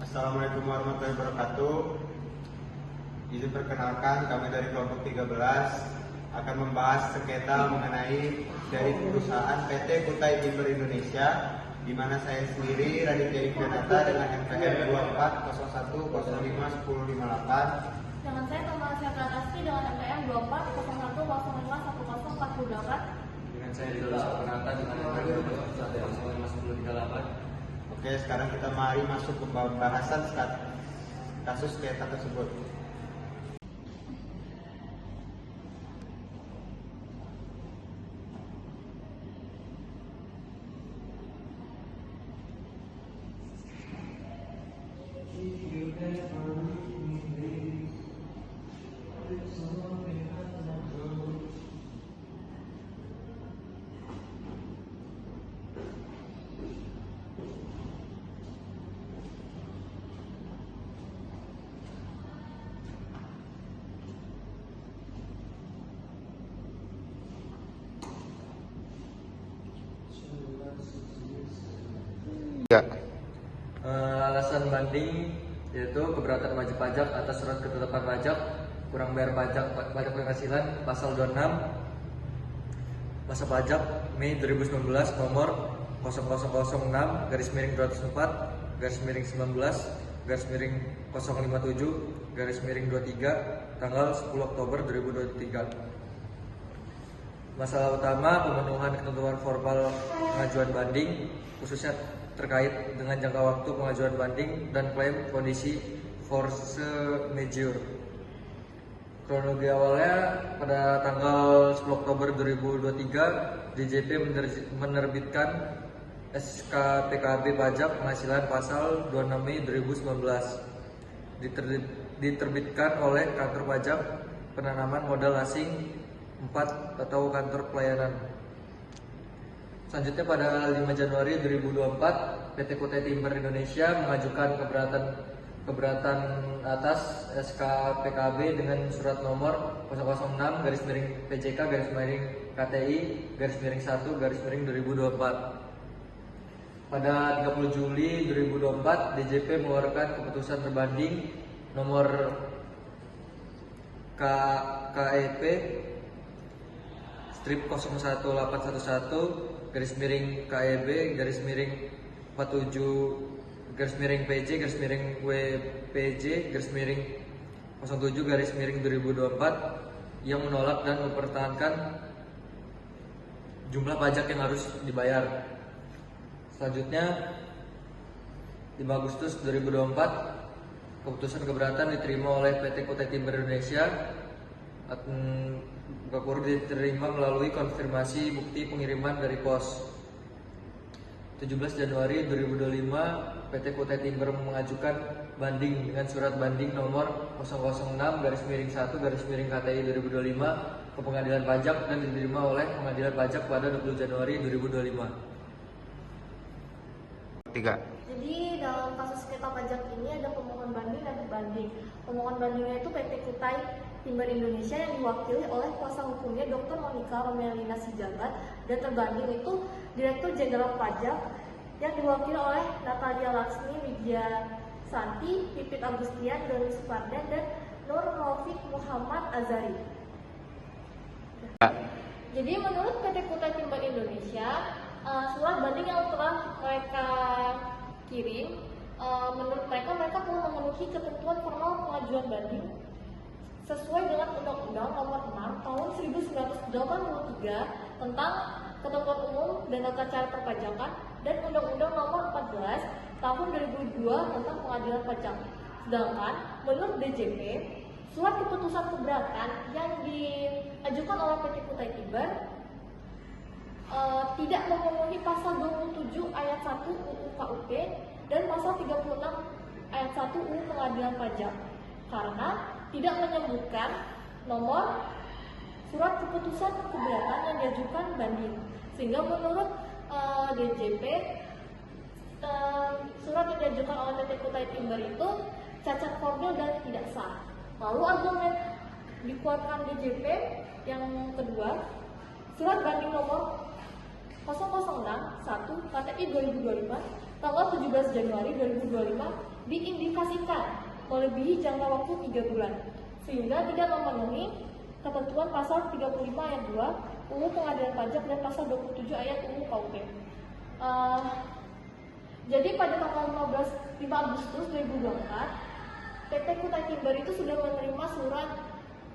Assalamualaikum warahmatullahi wabarakatuh. Izin perkenalkan, kami dari kelompok 13 akan membahas sengketa mengenai dari perusahaan PT Kutai Timber Indonesia, di mana saya sendiri Raditya Iksanata dengan NPM 2401051058. Dengan saya Tomal Syafrataski dengan NPM 240105104048. Dengan saya Ridho Penata dengan NPM 2401051038. Oke, sekarang kita mari masuk ke pembahasan kasus sengketa tersebut. Alasan banding yaitu keberatan wajib pajak atas surat ketetapan pajak, kurang bayar pajak penghasilan pasal 26 masa pajak Mei 2019 nomor 0006/19/057/23 tanggal 10 Oktober 2023. Masalah utama pemenuhan ketentuan formal pengajuan banding, khususnya terkait dengan jangka waktu pengajuan banding dan klaim kondisi force majeure. Kronologi awalnya pada tanggal 10 Oktober 2023, DJP menerbitkan SK PKB pajak penghasilan pasal 26 Mei 2019. Diterbitkan oleh kantor pajak penanaman modal asing 4 atau kantor pelayanan. Selanjutnya pada 5 Januari 2024, PT Kutai Timber Indonesia mengajukan keberatan atas SK PKB dengan surat nomor 006/PJK/KTI/1/2024. Pada 30 Juli 2024, DJP mengeluarkan keputusan terbanding nomor KEP strip 01811 /KEB-47/WPJ/WPJ/07/2024 yang menolak dan mempertahankan jumlah pajak yang harus dibayar. Selanjutnya 5 Agustus 2024, keputusan keberatan diterima oleh PT Kutai Timber Indonesia. Diterima melalui konfirmasi bukti pengiriman dari pos. 17 Januari 2025, PT Kutai Timber mengajukan banding dengan surat banding nomor 006/1/KTI/2025 ke Pengadilan Pajak dan diterima oleh Pengadilan Pajak pada 20 Januari 2025. Jadi dalam kasus sengketa pajak ini ada pemohon banding dan banding. Pemohon bandingnya itu PT Kutai Timber Indonesia yang diwakili oleh kuasa hukumnya Dr. Monica Romelina Sijabat, dan terbanding itu Direktur Jenderal Pajak yang diwakili oleh Natalia Laksmi Widya Santi, Pipit Agustian, Doni Suparden, dan Nur Raufik Muhammad Azari. Jadi menurut PT Kutai Timber Indonesia, surat banding yang telah mereka kirim, menurut mereka telah memenuhi ketentuan formal pengajuan banding sesuai dengan Undang-Undang Nomor 6 Tahun 1983 tentang Ketentuan Umum dan Tata Cara Perpajakan dan Undang-Undang Nomor 14 Tahun 2002 tentang Pengadilan Pajak. Sedangkan menurut DJP, surat keputusan keberatan yang diajukan oleh PT Kutai Timber tidak memenuhi pasal 27 ayat 1 UU KUP dan pasal 36 ayat 1 UU Pengadilan Pajak karena tidak menyebutkan nomor surat keputusan keberatan yang diajukan banding. Sehingga menurut DJP, surat yang diajukan oleh PT Kutai Timber itu cacat formil dan tidak sah. Lalu argumen dikuatkan DJP yang kedua, surat banding nomor 006/1 KTI 2025 tanggal 17 Januari 2025 diindikasikan melebihi jangka waktu 3 bulan sehingga tidak memenuhi ketentuan pasal 35 ayat 2 UU Pengadilan Pajak dan pasal 27 ayat UU KUP. Jadi pada tanggal 5 Agustus 2024, PT Kutai Timber itu sudah menerima surat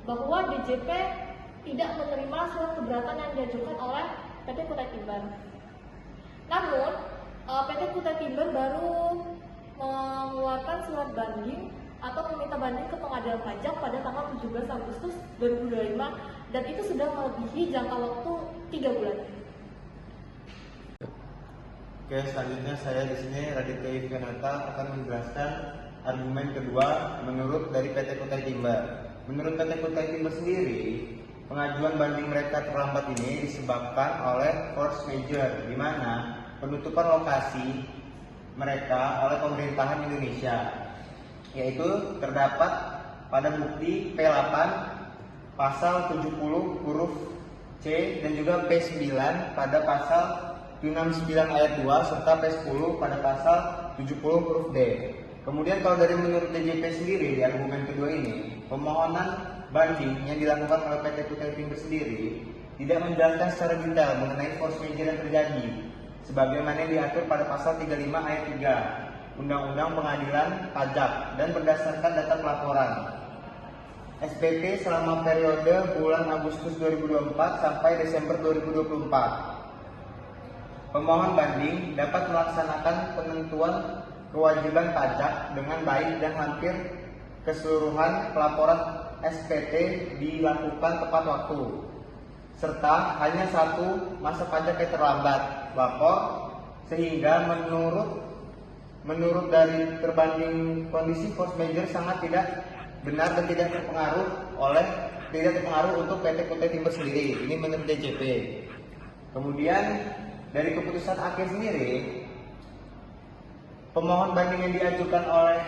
bahwa DJP tidak menerima surat keberatan yang diajukan oleh PT Kutai Timber. Namun, PT Kutai Timber baru mengeluarkan surat banding atau meminta banding ke pengadilan pajak pada tanggal 17 Agustus 2025 dan itu sudah melebihi jangka waktu 3 bulan. Oke, selanjutnya saya di sini Raditya Yudhyanata akan menjelaskan argumen kedua menurut dari PT Kutai Timber. Menurut PT Kutai Timber sendiri, pengajuan banding mereka terlambat ini disebabkan oleh force majeure, di mana penutupan lokasi mereka oleh pemerintahan Indonesia, yaitu terdapat pada bukti P8 pasal 70 huruf C dan juga P9 pada pasal 69 ayat 2 serta P10 pada pasal 70 huruf D. Kemudian kalau dari menurut DJP sendiri di argumen kedua ini, permohonan banding yang dilakukan oleh PT Kutai Timber sendiri tidak menjelaskan secara detail mengenai force majeure yang terjadi sebagaimana yang diatur pada pasal 35 ayat 3 Undang-Undang Pengadilan Pajak dan berdasarkan data pelaporan SPT selama periode bulan Agustus 2024 sampai Desember 2024. Pemohon banding dapat melaksanakan penentuan kewajiban pajak dengan baik dan hampir keseluruhan pelaporan SPT dilakukan tepat waktu, serta hanya satu masa pajak yang terlambat lapor, sehingga menurut dari terbanding kondisi force majeure sangat tidak benar dan tidak terpengaruh untuk PT Kutai Timber sendiri. Ini menurut DJP. Kemudian dari keputusan akhir sendiri, pemohon banding yang diajukan oleh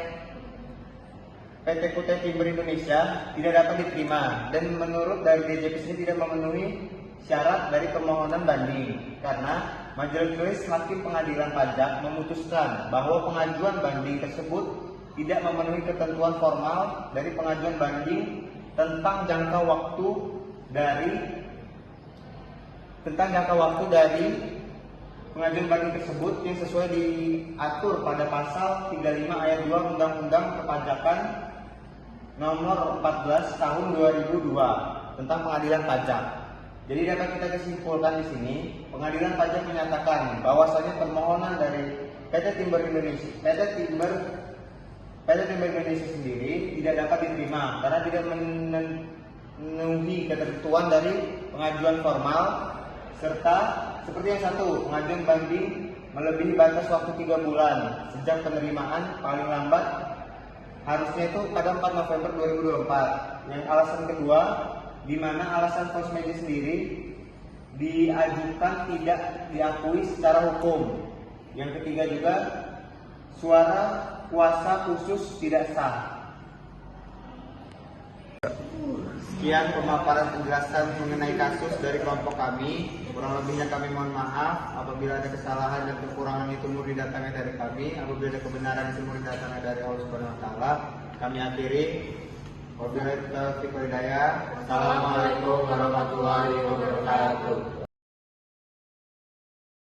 PT Kutai Timber Indonesia tidak dapat diterima dan menurut dari DJP sendiri tidak memenuhi syarat dari permohonan banding karena Majelis Hakim Pengadilan Pajak memutuskan bahwa pengajuan banding tersebut tidak memenuhi ketentuan formal dari pengajuan banding tentang jangka waktu dari pengajuan banding tersebut yang sesuai diatur pada pasal 35 ayat 2 Undang-Undang Perpajakan nomor 14 tahun 2002 tentang pengadilan pajak. Jadi dapat kita kesimpulkan di sini, pengadilan pajak menyatakan bahwasanya permohonan dari PT Timber Indonesia sendiri tidak dapat diterima karena tidak memenuhi ketentuan dari pengajuan formal, serta seperti yang satu, pengajuan banding melebihi batas waktu 3 bulan sejak penerimaan paling lambat harusnya itu pada 4 November 2024. Yang alasan kedua, di mana alasan force majeure sendiri diajukan tidak diakui secara hukum. Yang ketiga juga, suara kuasa khusus tidak sah. Sekian pemaparan penjelasan mengenai kasus dari kelompok kami. Kurang lebihnya kami mohon maaf apabila ada kesalahan dan kekurangan itu murni datangnya dari kami. Apabila ada kebenaran itu murni datangnya dari Allah Subhanahu wa taala. Kami akhiri. Wabillahi taufiq wal hidayah. Assalamualaikum warahmatullahi wabarakatuh.